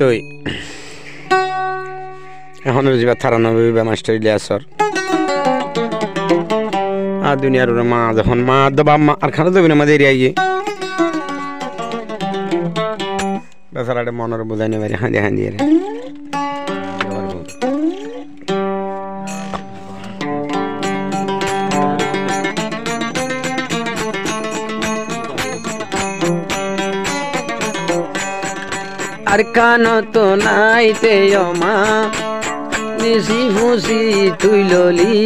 তো এখন যা থারানো মাস্টার ইলিয়াসর আর দুনিয়ার মা যখন মা দবা আর খানা দেবে না আমাদের এরিয়ায় বেচারাটা মনের বোঝাই নেবে হাঁদি হাঁদিয়ে আর কানো তো নাইতে মা নিশি ফুসি তুই ললি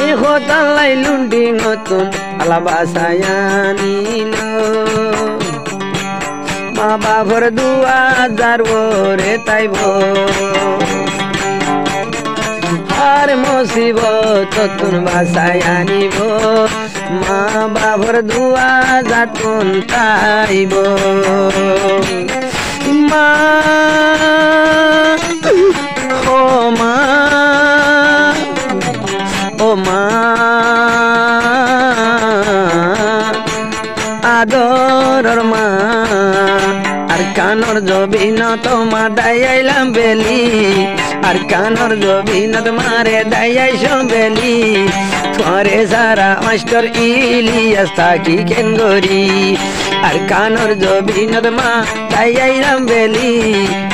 এ হতালাই লুন্ডি নতুন আলাবাসায়া নিল মা বাবার 2000 ওরে তাইব আর মুসিবত তুন বাসায়া নিব মা বাবার 2000 তুন তাইব মা ও মা ও মা আদরর মা আর কানর জবিন তোমা দাইলাম বেলি আর কানর জবিন তোমারে দাইছ বেলি তোরে সারা মাস্টার ইলিয়াস থাকি কেন গরি আর কানর জবিন মা দাইলাম বেলি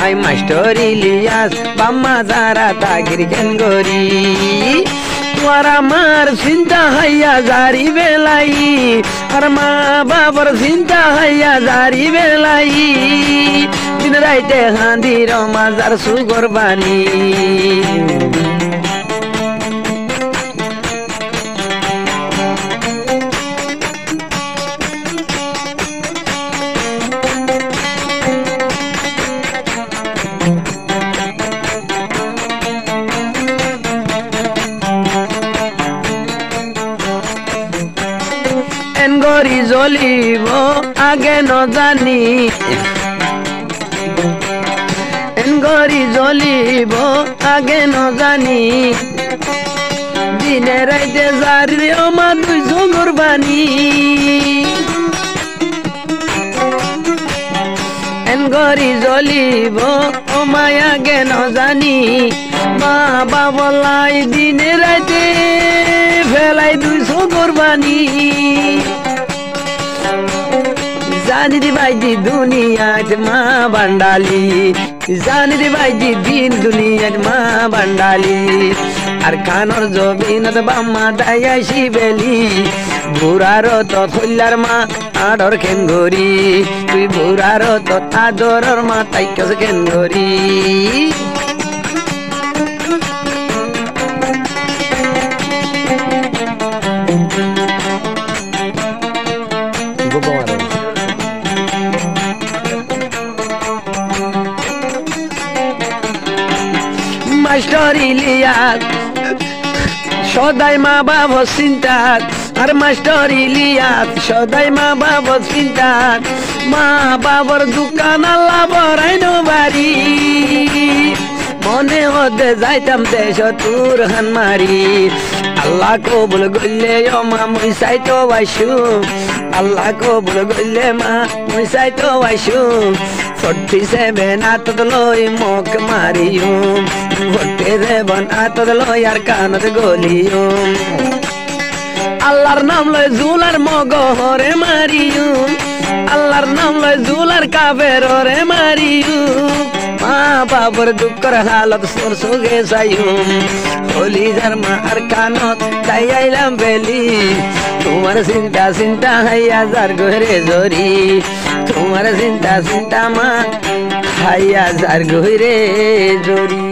আই মাস্টার ইলিয়াস বাম্মা সারা থাকি কেন গরি তোর আমার চিন্তা হইয়া জারি বেলাই আর মা বাবার চিন্তা হইয়া জারি বেলাই দিন রাইতে হাঁদির মাজার সুগর বাণী গরি জ্বলিব আগে নজানি গরি জ্বলিব আগে নজানি দিনে রাইতে জারি মা 200 কুরবানি গরি জ্বলিব ও মায়া গে নজানি মা বাবলাই দিনে রাইতে ফেলাই 200 কুরবানি জানি রে ভাইজি দুনিয়াত মা বান্ডালি জানি রে ভাইজি দিন দুনিয়াত মা বান্ডালি আর কানর জবিনত বাম্মা দাইছি বেলি বুড়ার তো থইলার মা আদর কেন গরি তুই বুড়ার তো আদরর মা তাইকস কেন গরি মাস্টার ইলিয়াস সদাই মা বাবা চিন্তা আর মাস্টার ইলিয়াস সদাই মা বাবা চিন্তা মা বাবার দোকান আল্লাহ বরাইন বাড়ি মনে হতে যাইতাম দেশ তোর হানমারি আল্লাহ কবুল গইলে মা মুই চাইতো আইসু আল্লাহ কবুল গইলে মা মুই চাইতো আইসু 47 আতত লই মোক মারিয়ুম 47 আতত লই আর কানত গলিয়ুম আল্লাহর নাম লই জুলার মগহরে মারিয়ুম আল্লাহর নাম লই জুলার কাফেররে মারিয়ুম মা বাবার দুঃখর হালত সোর সুগে যাইয়ুম হলি যার মা আর কানত দাইলাম বেলি তোমার চিন্তা চিন্তা হাইয়া যার ঘরে জরি তোমার চিন্তা চিন্তা মা হাইয়া যার ঘরে জরি